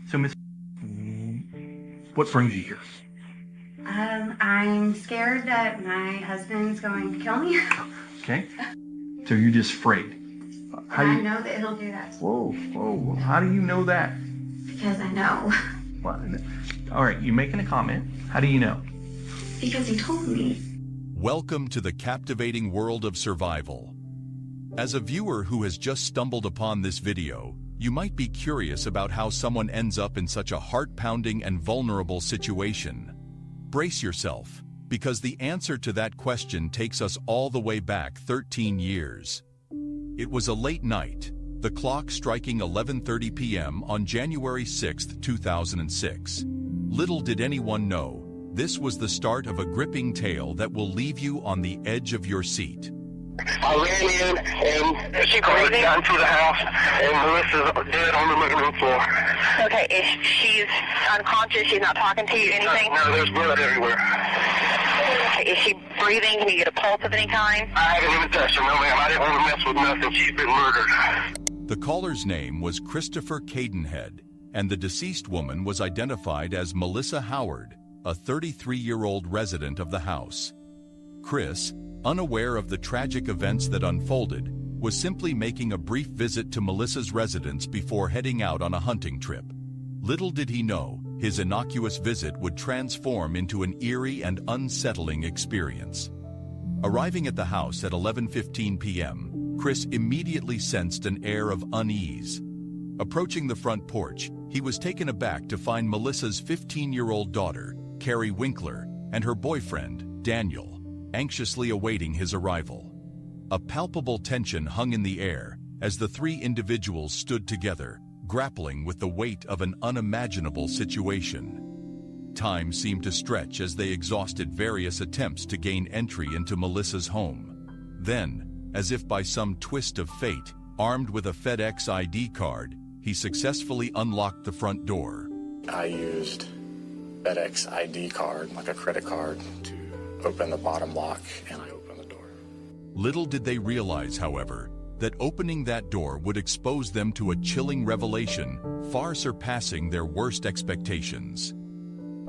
So, Miss, what brings you here? I'm scared that my husband's going to kill me. Okay. So you're just afraid. I know that he'll do that. Whoa. How do you know that? Because I know. What? All right, you're making a comment. How do you know? Because he told me. Welcome to the captivating world of survival. As a viewer who has just stumbled upon this video, you might be curious about how someone ends up in such a heart-pounding and vulnerable situation. Brace yourself, because the answer to that question takes us all the way back 13 years. It was a late night, the clock striking 11:30 p.m. on January 6, 2006. Little did anyone know, this was the start of a gripping tale that will leave you on the edge of your seat. I ran in and she breathing down to the house, and Melissa's dead on the living room floor. Okay, she's unconscious, she's not talking to you, anything? No, there's blood everywhere. Okay, is she breathing? Can you get a pulse of any kind? I haven't even touched her, no ma'am. I didn't want to mess with nothing. She's been murdered. The caller's name was Christopher Cadenhead, and the deceased woman was identified as Melissa Howard, a 33-year-old resident of the house. Chris, unaware of the tragic events that unfolded, was simply making a brief visit to Melissa's residence before heading out on a hunting trip. Little did he know, his innocuous visit would transform into an eerie and unsettling experience. Arriving at the house at 11:15 p.m., Chris immediately sensed an air of unease. Approaching the front porch, he was taken aback to find Melissa's 15-year-old daughter, Carrie Winkler, and her boyfriend, Daniel, anxiously awaiting his arrival. A palpable tension hung in the air as the three individuals stood together, grappling with the weight of an unimaginable situation. Time seemed to stretch as they exhausted various attempts to gain entry into Melissa's home. Then, as if by some twist of fate, armed with a FedEx ID card, he successfully unlocked the front door. I used FedEx ID card, like a credit card, to open the bottom lock, and I opened the door. Little did they realize, however, that opening that door would expose them to a chilling revelation far surpassing their worst expectations.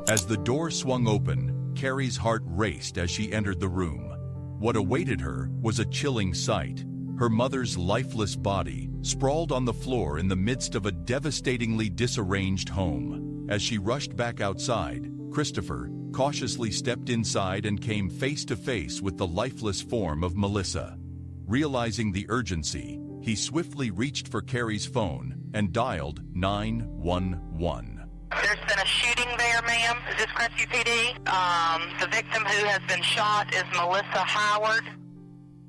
As the door swung open, Carrie's heart raced as she entered the room. What awaited her was a chilling sight. Her mother's lifeless body sprawled on the floor in the midst of a devastatingly disarranged home. As she rushed back outside, Christopher cautiously stepped inside and came face to face with the lifeless form of Melissa. Realizing the urgency, he swiftly reached for Carrie's phone and dialed 911. There's been a shooting there, ma'am. Is this Crestview PD? The victim who has been shot is Melissa Howard.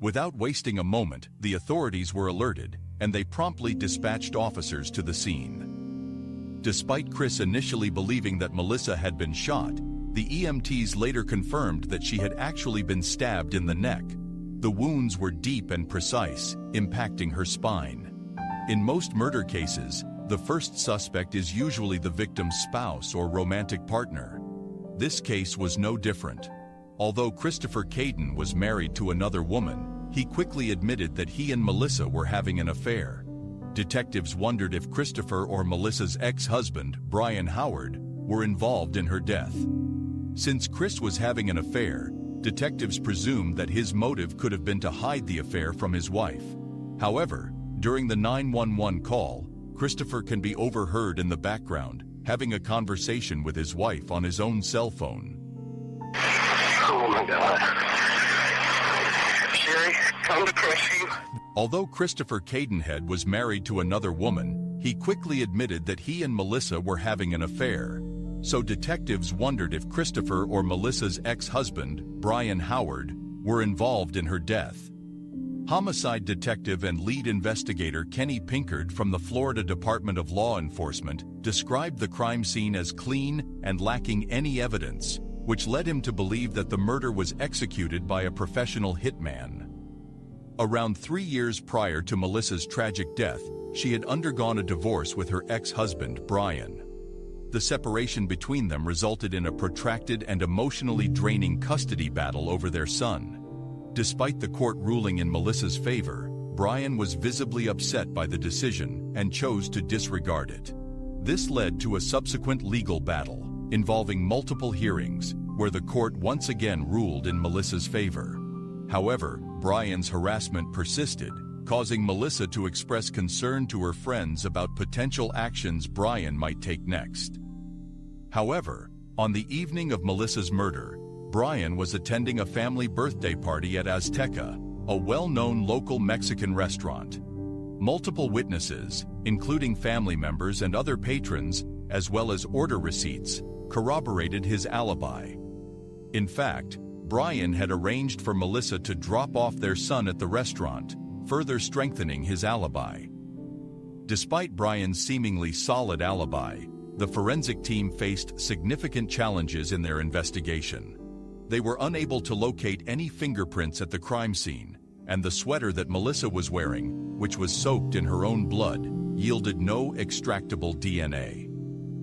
Without wasting a moment, the authorities were alerted, and they promptly dispatched officers to the scene. Despite Chris initially believing that Melissa had been shot, the EMTs later confirmed that she had actually been stabbed in the neck. The wounds were deep and precise, impacting her spine. In most murder cases, the first suspect is usually the victim's spouse or romantic partner. This case was no different. Although Christopher Caden was married to another woman, he quickly admitted that he and Melissa were having an affair. Detectives wondered if Christopher or Melissa's ex-husband, Brian Howard, were involved in her death. Since Chris was having an affair, detectives presumed that his motive could have been to hide the affair from his wife. However, during the 911 call, Christopher can be overheard in the background, having a conversation with his wife on his own cell phone. Oh my God. Sherry, come to Crestview. Although Christopher Cadenhead was married to another woman, he quickly admitted that he and Melissa were having an affair. So detectives wondered if Christopher or Melissa's ex-husband, Brian Howard, were involved in her death. Homicide detective and lead investigator Kenny Pinkard from the Florida Department of Law Enforcement described the crime scene as clean and lacking any evidence, which led him to believe that the murder was executed by a professional hitman. Around 3 years prior to Melissa's tragic death, she had undergone a divorce with her ex-husband, Brian. The separation between them resulted in a protracted and emotionally draining custody battle over their son. Despite the court ruling in Melissa's favor, Brian was visibly upset by the decision and chose to disregard it. This led to a subsequent legal battle involving multiple hearings where the court once again ruled in Melissa's favor. However, Brian's harassment persisted, causing Melissa to express concern to her friends about potential actions Brian might take next. However, on the evening of Melissa's murder, Brian was attending a family birthday party at Azteca, a well-known local Mexican restaurant. Multiple witnesses, including family members and other patrons, as well as order receipts, corroborated his alibi. In fact, Brian had arranged for Melissa to drop off their son at the restaurant, further strengthening his alibi. Despite Brian's seemingly solid alibi, the forensic team faced significant challenges in their investigation. They were unable to locate any fingerprints at the crime scene, and the sweater that Melissa was wearing, which was soaked in her own blood, yielded no extractable DNA.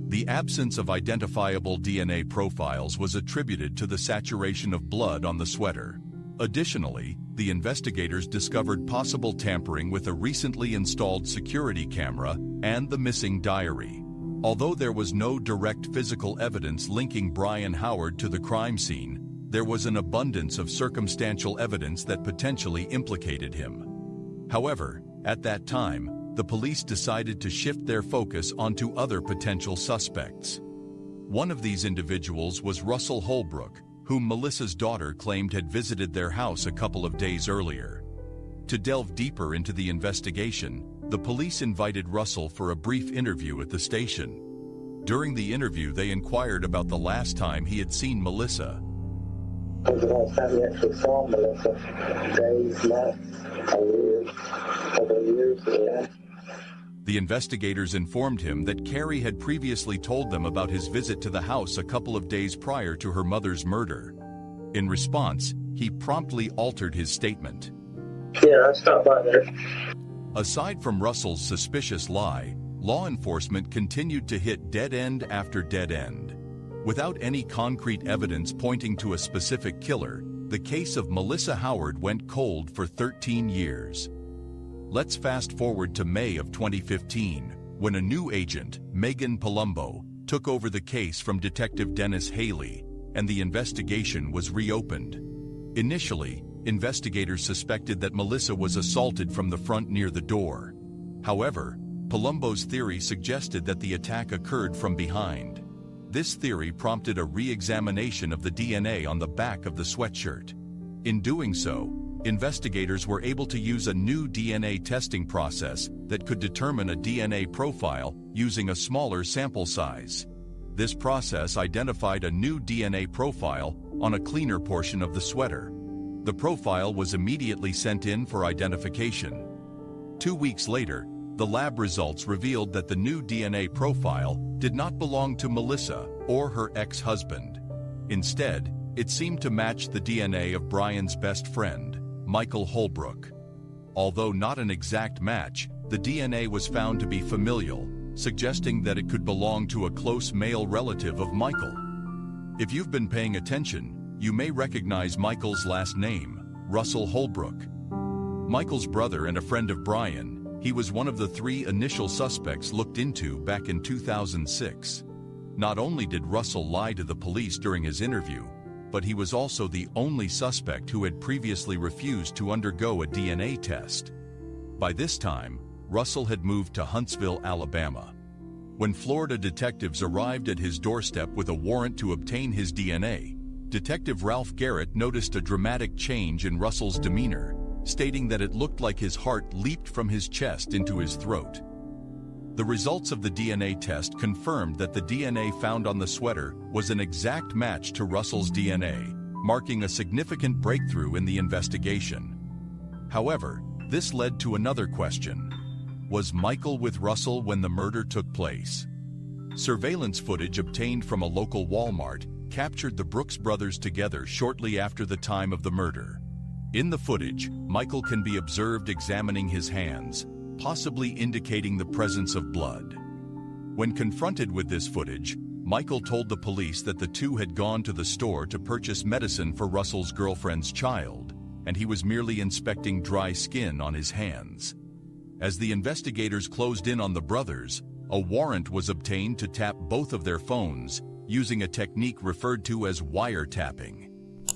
The absence of identifiable DNA profiles was attributed to the saturation of blood on the sweater. Additionally, the investigators discovered possible tampering with a recently installed security camera and the missing diary. Although there was no direct physical evidence linking Brian Howard to the crime scene, there was an abundance of circumstantial evidence that potentially implicated him. However, at that time, the police decided to shift their focus onto other potential suspects. One of these individuals was Russell Holbrook, whom Melissa's daughter claimed had visited their house a couple of days earlier. To delve deeper into the investigation, the police invited Russell for a brief interview at the station. During the interview, they inquired about the last time he had seen Melissa. When's the last time you actually saw Melissa? Days, months, a year, couple of years, yeah. The investigators informed him that Carrie had previously told them about his visit to the house a couple of days prior to her mother's murder. In response, he promptly altered his statement. Yeah, I stopped by there. Aside from Russell's suspicious lie, law enforcement continued to hit dead end after dead end. Without any concrete evidence pointing to a specific killer, the case of Melissa Howard went cold for 13 years. Let's fast forward to May of 2015, when a new agent, Megan Palumbo, took over the case from Detective Dennis Haley, and the investigation was reopened. Initially, investigators suspected that Melissa was assaulted from the front near the door. However, Palumbo's theory suggested that the attack occurred from behind. This theory prompted a re-examination of the DNA on the back of the sweatshirt. In doing so, investigators were able to use a new DNA testing process that could determine a DNA profile using a smaller sample size. This process identified a new DNA profile on a cleaner portion of the sweater. The profile was immediately sent in for identification. 2 weeks later, the lab results revealed that the new DNA profile did not belong to Melissa or her ex-husband. Instead, it seemed to match the DNA of Brian's best friend, Michael Holbrook. Although not an exact match, the DNA was found to be familial, suggesting that it could belong to a close male relative of Michael. If you've been paying attention, you may recognize Michael's last name, Russell Holbrook. Michael's brother and a friend of Brian, he was one of the 3 initial suspects looked into back in 2006. Not only did Russell lie to the police during his interview, but he was also the only suspect who had previously refused to undergo a DNA test. By this time, Russell had moved to Huntsville, Alabama. When Florida detectives arrived at his doorstep with a warrant to obtain his DNA, Detective Ralph Garrett noticed a dramatic change in Russell's demeanor, stating that it looked like his heart leaped from his chest into his throat. The results of the DNA test confirmed that the DNA found on the sweater was an exact match to Russell's DNA, marking a significant breakthrough in the investigation. However, this led to another question. Was Michael with Russell when the murder took place? Surveillance footage obtained from a local Walmart captured the Brooks brothers together shortly after the time of the murder. In the footage, Michael can be observed examining his hands, possibly indicating the presence of blood. When confronted with this footage, Michael told the police that the two had gone to the store to purchase medicine for Russell's girlfriend's child, and he was merely inspecting dry skin on his hands. As the investigators closed in on the brothers, a warrant was obtained to tap both of their phones using a technique referred to as wiretapping.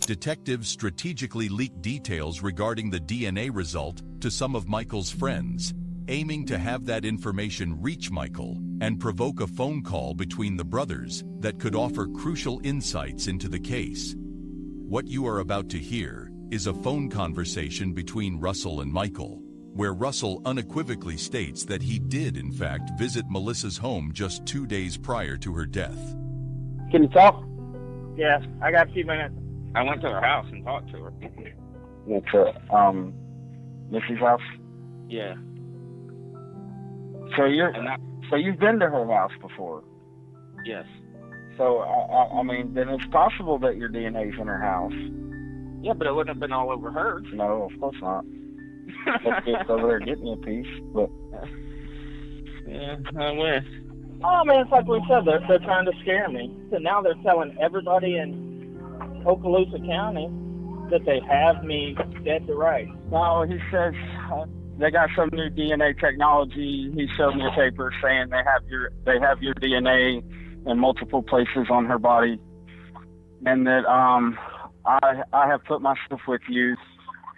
Detectives strategically leaked details regarding the DNA result to some of Michael's friends, aiming to have that information reach Michael and provoke a phone call between the brothers that could offer crucial insights into the case. What you are about to hear is a phone conversation between Russell and Michael, where Russell unequivocally states that he did, in fact, visit Melissa's home just 2 days prior to her death. Can you talk? Yeah, I got a few minutes. I went to her house and talked to her. Went to, Missy's house? Yeah. So you've been to her house before? Yes. So, I mean, then it's possible that your DNA's in her house. Yeah, but it wouldn't have been all over hers. No, of course not. It's over there getting you a piece, but... Yeah, I wish. Oh, man, it's like we said, they're trying to scare me. So now they're telling everybody in Okaloosa County that they have me dead to rights. No, he says they got some new DNA technology. He showed me a paper saying they have your DNA in multiple places on her body, and that I have put myself with you.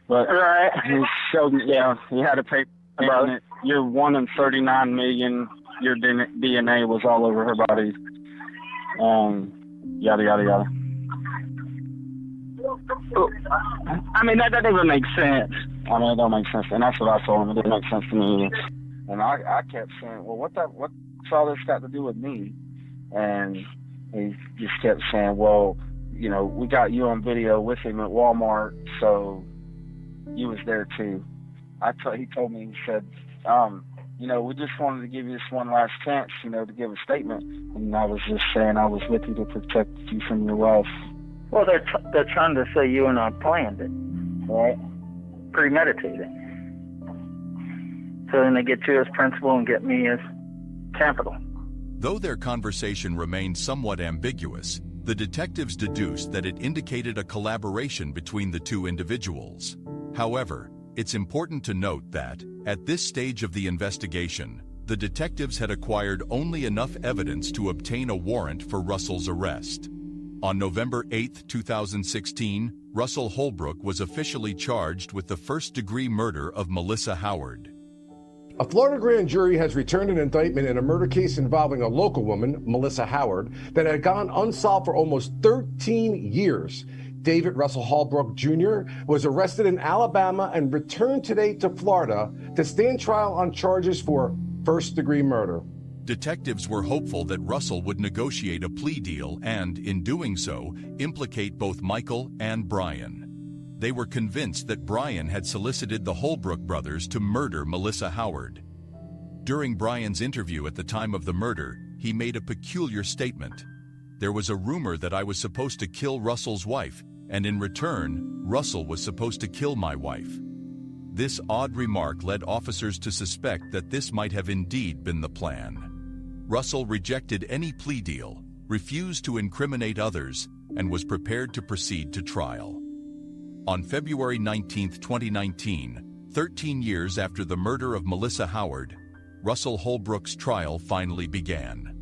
But right. He showed me, yeah, he had a paper saying that you're 1 in 39 million. Your DNA was all over her body. Yada, yada, yada. I mean, that doesn't even make sense. I mean, it don't make sense. And that's what I told him. It didn't make sense to me either. And I kept saying, well, what's all this got to do with me? And he just kept saying, well, you know, we got you on video with him at Walmart, so you was there too. He told me, he said, you know, we just wanted to give you this one last chance, you know, to give a statement. And I was just saying I was with you to protect you from your wife. Well, they're trying to say you and I planned it. Right. Premeditated. So then they get you as principal and get me as capital. Though their conversation remained somewhat ambiguous, the detectives deduced that it indicated a collaboration between the two individuals. However, it's important to note that, at this stage of the investigation, the detectives had acquired only enough evidence to obtain a warrant for Russell's arrest. On November 8, 2016, Russell Holbrook was officially charged with the first-degree murder of Melissa Howard. A Florida grand jury has returned an indictment in a murder case involving a local woman, Melissa Howard, that had gone unsolved for almost 13 years. David Russell Holbrook Jr. was arrested in Alabama and returned today to Florida to stand trial on charges for first-degree murder. Detectives were hopeful that Russell would negotiate a plea deal and, in doing so, implicate both Michael and Brian. They were convinced that Brian had solicited the Holbrook brothers to murder Melissa Howard. During Brian's interview at the time of the murder, he made a peculiar statement. There was a rumor that I was supposed to kill Russell's wife, and in return, Russell was supposed to kill my wife. This odd remark led officers to suspect that this might have indeed been the plan. Russell rejected any plea deal, refused to incriminate others, and was prepared to proceed to trial. On February 19, 2019, 13 years after the murder of Melissa Howard, Russell Holbrook's trial finally began.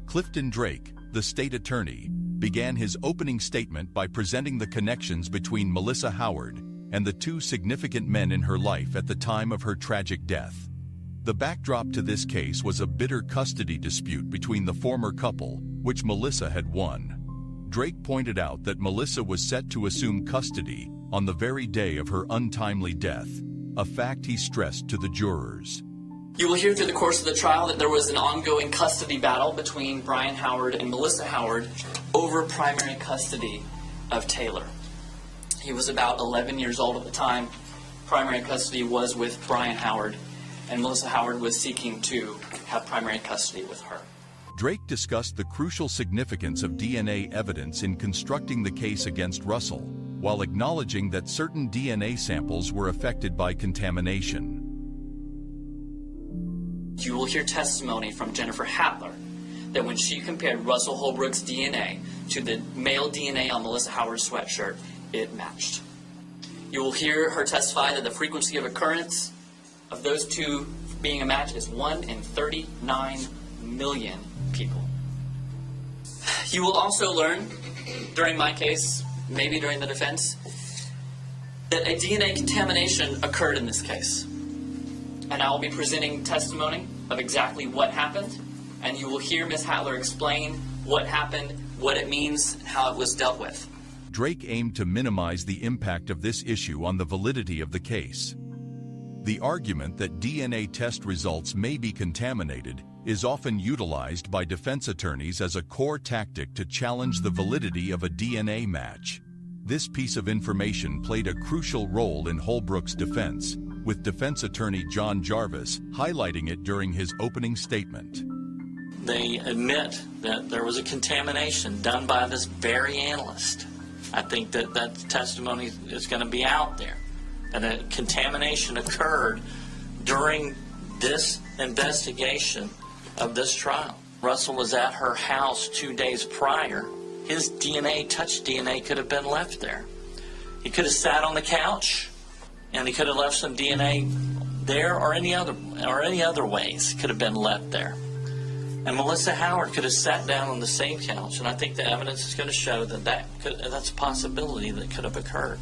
Clifton Drake, the state attorney, began his opening statement by presenting the connections between Melissa Howard and the two significant men in her life at the time of her tragic death. The backdrop to this case was a bitter custody dispute between the former couple, which Melissa had won. Drake pointed out that Melissa was set to assume custody on the very day of her untimely death, a fact he stressed to the jurors. You will hear through the course of the trial that there was an ongoing custody battle between Brian Howard and Melissa Howard over primary custody of Taylor. He was about 11 years old at the time. Primary custody was with Brian Howard, and Melissa Howard was seeking to have primary custody with her. Drake discussed the crucial significance of DNA evidence in constructing the case against Russell, while acknowledging that certain DNA samples were affected by contamination. You will hear testimony from Jennifer Hattler that when she compared Russell Holbrook's DNA to the male DNA on Melissa Howard's sweatshirt, it matched. You will hear her testify that the frequency of occurrence of those two being a match is 1 in 39 million people. You will also learn during my case, maybe during the defense, that a DNA contamination occurred in this case. And I will be presenting testimony of exactly what happened, and you will hear Ms. Hattler explain what happened, what it means, how it was dealt with. Drake aimed to minimize the impact of this issue on the validity of the case. The argument that DNA test results may be contaminated is often utilized by defense attorneys as a core tactic to challenge the validity of a DNA match. This piece of information played a crucial role in Holbrook's defense, with defense attorney John Jarvis highlighting it during his opening statement. They admit that there was a contamination done by this very analyst. I think that that testimony is going to be out there. And a contamination occurred during this investigation of this trial. Russell was at her house 2 days prior. His DNA, touch DNA, could have been left there. He could have sat on the couch, and he could have left some DNA there, or any other ways could have been left there. And Melissa Howard could have sat down on the same couch, and I think the evidence is going to show that that's a possibility that could have occurred.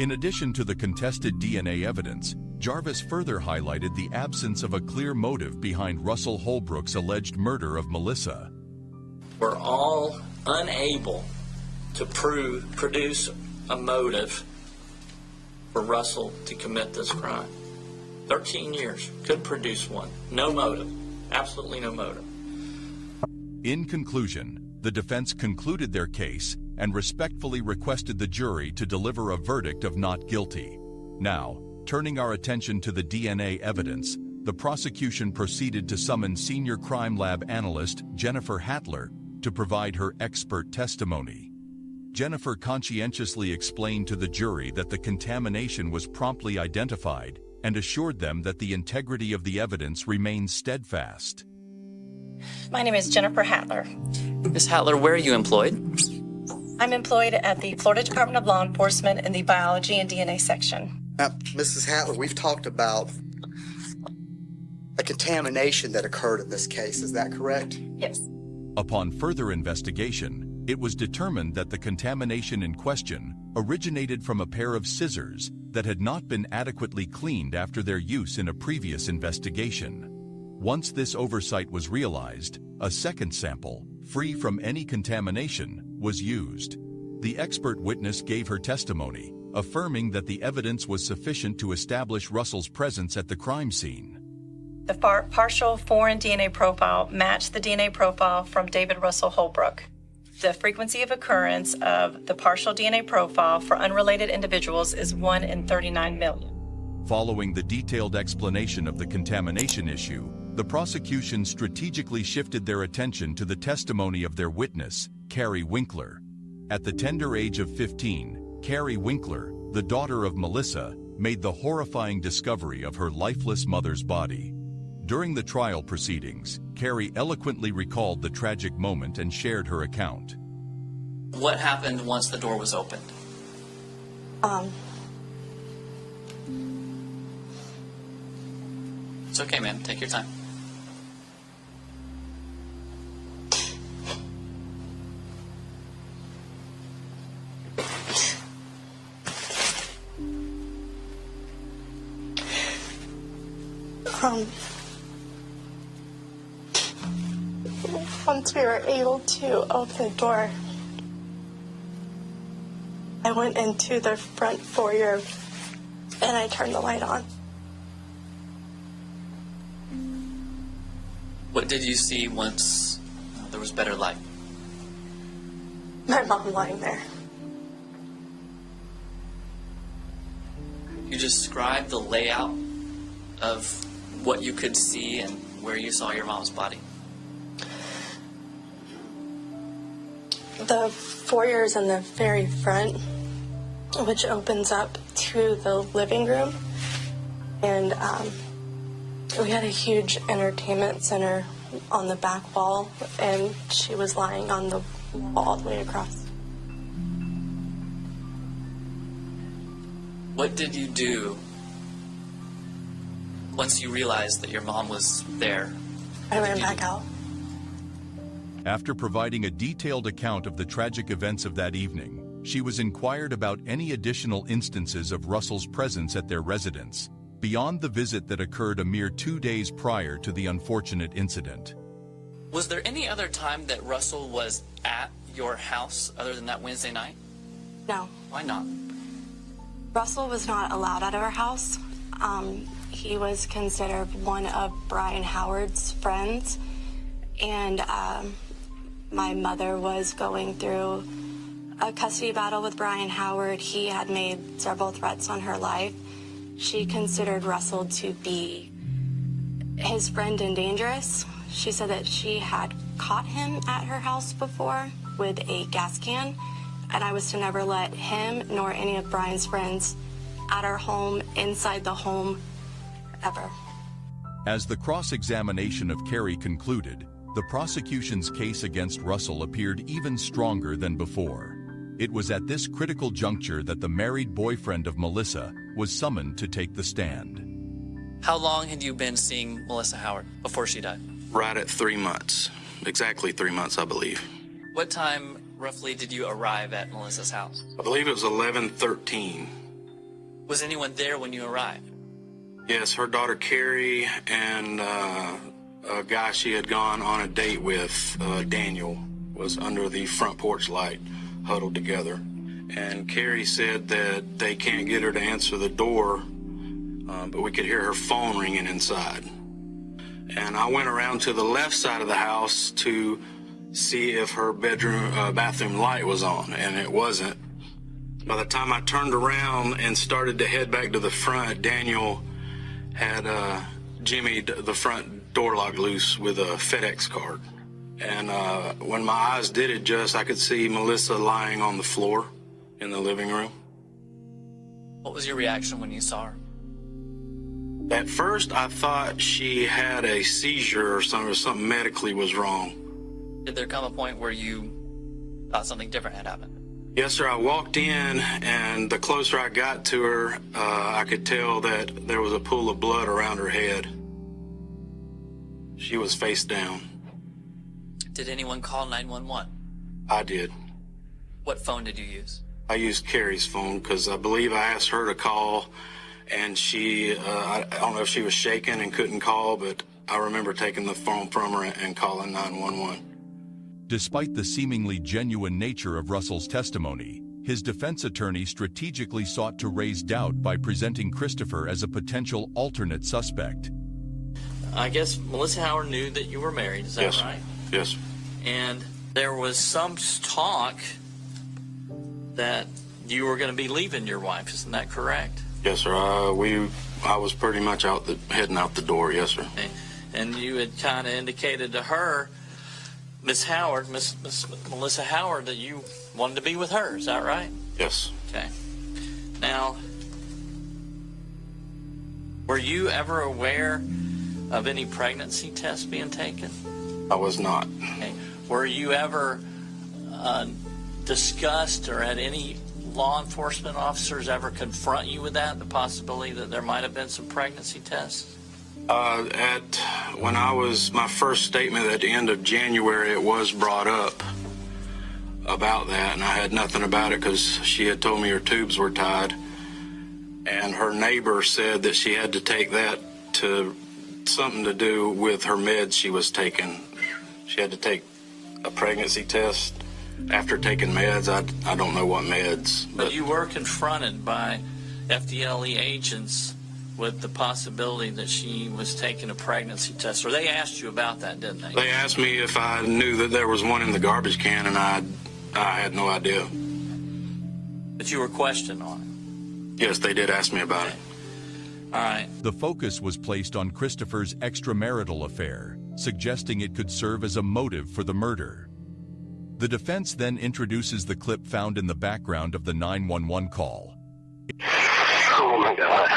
In addition to the contested DNA evidence, Jarvis further highlighted the absence of a clear motive behind Russell Holbrook's alleged murder of Melissa. We're all unable to produce a motive for Russell to commit this crime. 13 years, could produce one. No motive, absolutely no motive. In conclusion, the defense concluded their case and respectfully requested the jury to deliver a verdict of not guilty. Now, turning our attention to the DNA evidence, the prosecution proceeded to summon senior crime lab analyst Jennifer Hattler to provide her expert testimony. Jennifer conscientiously explained to the jury that the contamination was promptly identified and assured them that the integrity of the evidence remains steadfast. My name is Jennifer Hattler. Ms. Hattler, where are you employed? I'm employed at the Florida Department of Law Enforcement in the Biology and DNA section. Now, Mrs. Hattler, we've talked about a contamination that occurred in this case. Is that correct? Yes. Upon further investigation, it was determined that the contamination in question originated from a pair of scissors that had not been adequately cleaned after their use in a previous investigation. Once this oversight was realized, a second sample, free from any contamination, was used. The expert witness gave her testimony, affirming that the evidence was sufficient to establish Russell's presence at the crime scene. The partial foreign DNA profile matched the DNA profile from David Russell Holbrook. The frequency of occurrence of the partial DNA profile for unrelated individuals is 1 in 39 million. Following the detailed explanation of the contamination issue, the prosecution strategically shifted their attention to the testimony of their witness, Carrie Winkler. At the tender age of 15, Carrie Winkler, the daughter of Melissa, made the horrifying discovery of her lifeless mother's body. During the trial proceedings, Carrie eloquently recalled the tragic moment and shared her account. What happened once the door was opened? It's okay, ma'am. Take your time. Once we were able to open the door, I went into the front foyer and I turned the light on. What did you see once there was better light? My mom lying there. You described the layout of what you could see and where you saw your mom's body. The foyer is in the very front, which opens up to the living room. And we had a huge entertainment center on the back wall, and she was lying on the wall all the way across. What did you do once you realized that your mom was there? I ran back out. After providing a detailed account of the tragic events of that evening, she was inquired about any additional instances of Russell's presence at their residence, beyond the visit that occurred a mere 2 days prior to the unfortunate incident. Was there any other time that Russell was at your house other than that Wednesday night? No. Why not? Russell was not allowed out of our house. He was considered one of Brian Howard's friends, and my mother was going through a custody battle with Brian Howard. He had made several threats on her life. She considered Russell to be his friend and dangerous. She said that she had caught him at her house before with a gas can, and I was to never let him nor any of Brian's friends at our home, inside the home, ever. As the cross-examination of Carrie concluded, the prosecution's case against Russell appeared even stronger than before. It was at this critical juncture that the married boyfriend of Melissa was summoned to take the stand. How long had you been seeing Melissa Howard before she died? Right at 3 months. Exactly 3 months, I believe. What time roughly did you arrive at Melissa's house? I believe it was 11:13. Was anyone there when you arrived? Yes, her daughter Carrie and a guy she had gone on a date with, Daniel, was under the front porch light, huddled together. And Carrie said that they can't get her to answer the door, but we could hear her phone ringing inside. And I went around to the left side of the house to see if her bathroom light was on, and it wasn't. By the time I turned around and started to head back to the front, Daniel had jimmied the front door lock loose with a FedEx card. And when my eyes did adjust, I could see Melissa lying on the floor in the living room. What was your reaction when you saw her? At first, I thought she had a seizure or something medically was wrong. Did there come a point where you thought something different had happened? Yes, sir. I walked in, and the closer I got to her, I could tell that there was a pool of blood around her head. She was face down. Did anyone call 911? I did. What phone did you use? I used Carrie's phone because I believe I asked her to call, and she, I don't know if she was shaking and couldn't call, but I remember taking the phone from her and calling 911. Despite the seemingly genuine nature of Russell's testimony, his defense attorney strategically sought to raise doubt by presenting Christopher as a potential alternate suspect. I guess Melissa Howard knew that you were married, is that Yes. right? Yes. And there was some talk that you were going to be leaving your wife, isn't that correct? Yes, sir. I was pretty much heading out the door. Yes, sir. And you had kind of indicated to her, Miss Melissa Howard, that you wanted to be with her. Is that right? Yes. Okay. Now, were you ever aware of any pregnancy tests being taken? I was not. Okay. Were you ever discussed, or had any law enforcement officers ever confront you with that, the possibility that there might have been some pregnancy tests? When I was my first statement at the end of January, it was brought up about that, and I had nothing about it because she had told me her tubes were tied, and her neighbor said that she had to take that to something to do with her meds she was taking. She had to take a pregnancy test after taking meds. I don't know what meds. But you were confronted by FDLE agents with the possibility that she was taking a pregnancy test, or they asked you about that, didn't they? They asked me if I knew that there was one in the garbage can, and I had no idea. But you were questioned on it? Yes, they did ask me about it. All right. The focus was placed on Christopher's extramarital affair, suggesting it could serve as a motive for the murder. The defense then introduces the clip found in the background of the 911 call. Oh my God.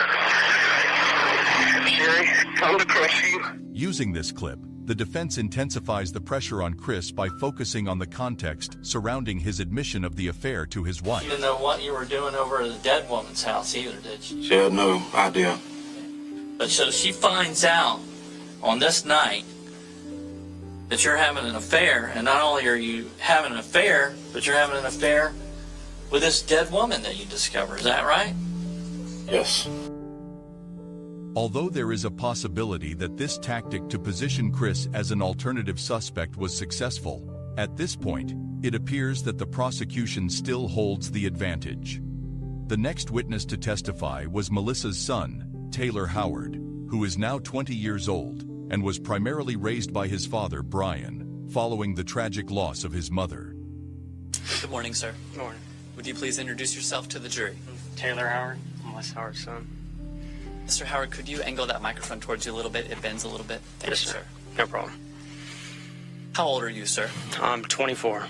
Sherry, come to Crestview. Using this clip, the defense intensifies the pressure on Chris by focusing on the context surrounding his admission of the affair to his wife. You didn't know what you were doing over at the dead woman's house either, did you? She had no idea. But so she finds out on this night that you're having an affair, and not only are you having an affair, but you're having an affair with this dead woman that you discover. Is that right? Yes. Although there is a possibility that this tactic to position Chris as an alternative suspect was successful, at this point, it appears that the prosecution still holds the advantage. The next witness to testify was Melissa's son, Taylor Howard, who is now 20 years old and was primarily raised by his father, Brian, following the tragic loss of his mother. Good morning, sir. Good morning. Would you please introduce yourself to the jury? Taylor Howard, Melissa Howard's son. Mr. Howard, could you angle that microphone towards you a little bit? It bends a little bit. Thank Yes, you, sir. No problem. How old are you, sir? I'm 24.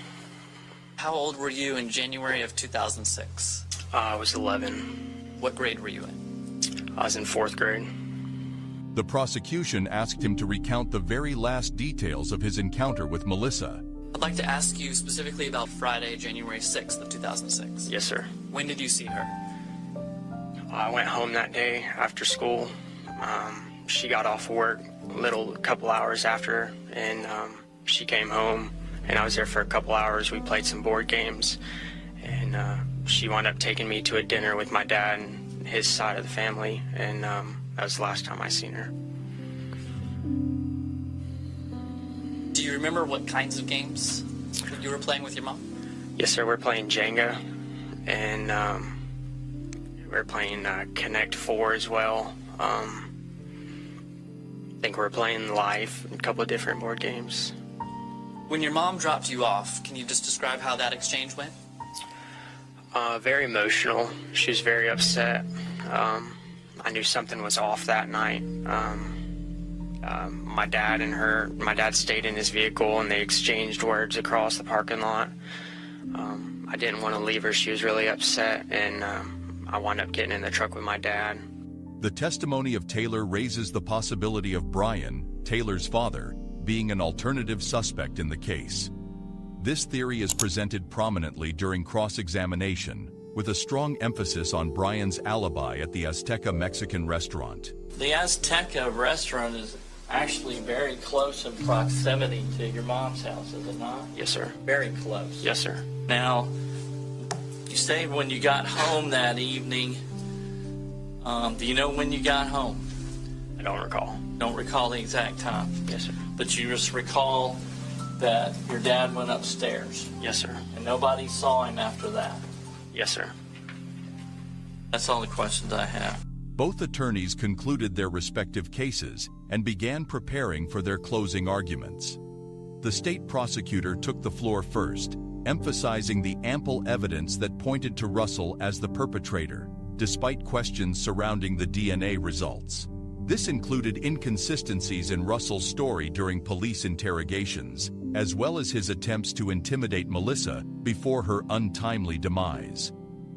How old were you in January of 2006? I was 11. What grade were you in? I was in 4th grade. The prosecution asked him to recount the very last details of his encounter with Melissa. I'd like to ask you specifically about Friday, January 6th of 2006. Yes, sir. When did you see her? I went home that day after school. She got off work a couple hours after, and she came home, and I was there for a couple hours. We played some board games, and she wound up taking me to a dinner with my dad and his side of the family, and that was the last time I seen her. Do you remember what kinds of games you were playing with your mom? Yes, sir. We're playing Jenga, and we're playing Connect 4 as well. I think we're playing Life, and a couple of different board games. When your mom dropped you off, can you just describe how that exchange went? Very emotional. She was very upset. I knew something was off that night. My dad stayed in his vehicle, and they exchanged words across the parking lot. I didn't want to leave her. She was really upset, and I wound up getting in the truck with my dad. The testimony of Taylor raises the possibility of Brian, Taylor's father, being an alternative suspect in the case. This theory is presented prominently during cross-examination, with a strong emphasis on Brian's alibi at the Azteca Mexican restaurant. The Azteca restaurant is actually very close in proximity to your mom's house, is it not? Yes, sir. Very close. Yes, sir. Now, you say when you got home that evening, do you know when you got home? I don't recall. Don't recall the exact time? Yes, sir. But you just recall that your dad went upstairs? Yes, sir. And nobody saw him after that? Yes, sir. That's all the questions I have. Both attorneys concluded their respective cases and began preparing for their closing arguments. The state prosecutor took the floor first, emphasizing the ample evidence that pointed to Russell as the perpetrator, despite questions surrounding the DNA results. This included inconsistencies in Russell's story during police interrogations, as well as his attempts to intimidate Melissa before her untimely demise.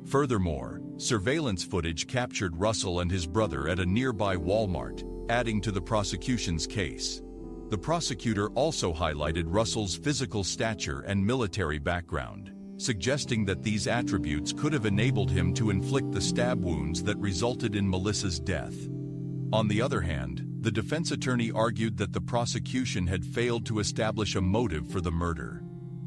Furthermore, surveillance footage captured Russell and his brother at a nearby Walmart, adding to the prosecution's case. The prosecutor also highlighted Russell's physical stature and military background, suggesting that these attributes could have enabled him to inflict the stab wounds that resulted in Melissa's death. On the other hand, the defense attorney argued that the prosecution had failed to establish a motive for the murder.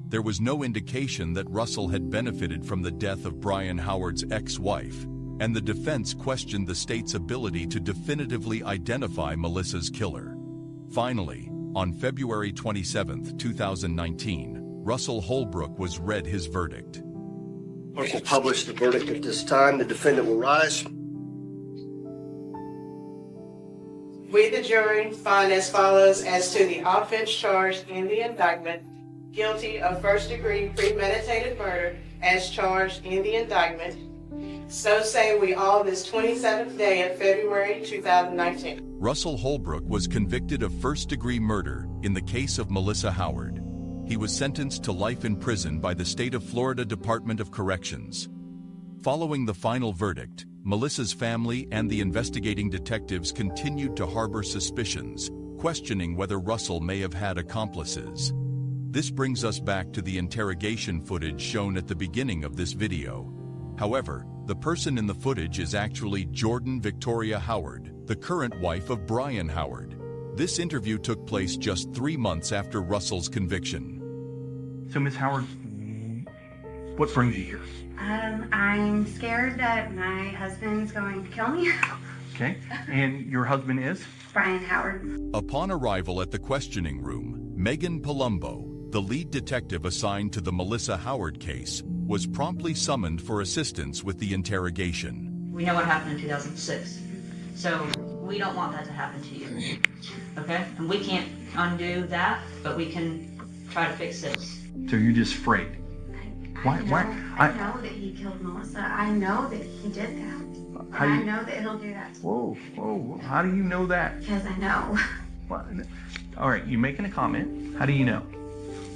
There was no indication that Russell had benefited from the death of Brian Howard's ex-wife, and the defense questioned the state's ability to definitively identify Melissa's killer. Finally, on February 27, 2019, Russell Holbrook was read his verdict. Clerk will publish the verdict at this time. The defendant will rise. We, the jury, find as follows as to the offense charged in the indictment: guilty of first-degree premeditated murder as charged in the indictment. So say we all this 27th day of February 2019. Russell Holbrook was convicted of first-degree murder in the case of Melissa Howard. He was sentenced to life in prison by the state of Florida Department of Corrections. Following the final verdict, Melissa's family and the investigating detectives continued to harbor suspicions, questioning whether Russell may have had accomplices. This brings us back to the interrogation footage shown at the beginning of this video. However, the person in the footage is actually Jordan Victoria Howard, the current wife of Brian Howard. This interview took place just 3 months after Russell's conviction. So, Ms. Howard, what brings you here? I'm scared that my husband's going to kill me. Okay. And your husband is? Brian Howard. Upon arrival at the questioning room, Megan Palumbo, the lead detective assigned to the Melissa Howard case, was promptly summoned for assistance with the interrogation. We know what happened in 2006, so we don't want that to happen to you, okay? And we can't undo that, but we can try to fix this. So you're just afraid? I know that he killed Melissa. I know that he did that. I know that he'll do that. Whoa, whoa, how do you know that? Because I know. What? All right, you're making a comment. How do you know?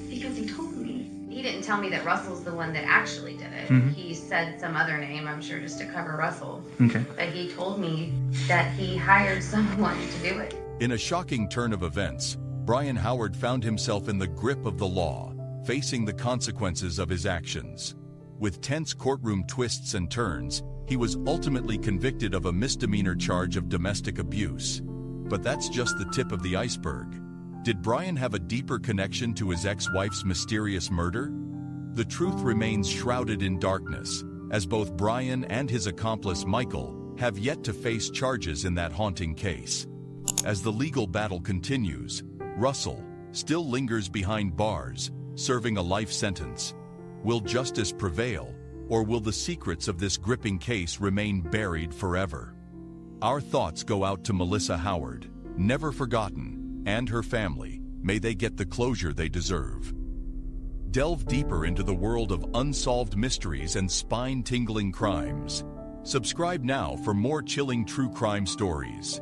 Because he told me. He didn't tell me that Russell's the one that actually did it. Mhm. He said some other name, I'm sure, just to cover Russell. Okay. But he told me that he hired someone to do it. In a shocking turn of events, Brian Howard found himself in the grip of the law, facing the consequences of his actions. With tense courtroom twists and turns, he was ultimately convicted of a misdemeanor charge of domestic abuse. But that's just the tip of the iceberg. Did Brian have a deeper connection to his ex-wife's mysterious murder? The truth remains shrouded in darkness, as both Brian and his accomplice Michael have yet to face charges in that haunting case. As the legal battle continues, Russell still lingers behind bars, serving a life sentence. Will justice prevail, or will the secrets of this gripping case remain buried forever? Our thoughts go out to Melissa Howard, never forgotten, and her family. May they get the closure they deserve. Delve deeper into the world of unsolved mysteries and spine-tingling crimes. Subscribe now for more chilling true crime stories.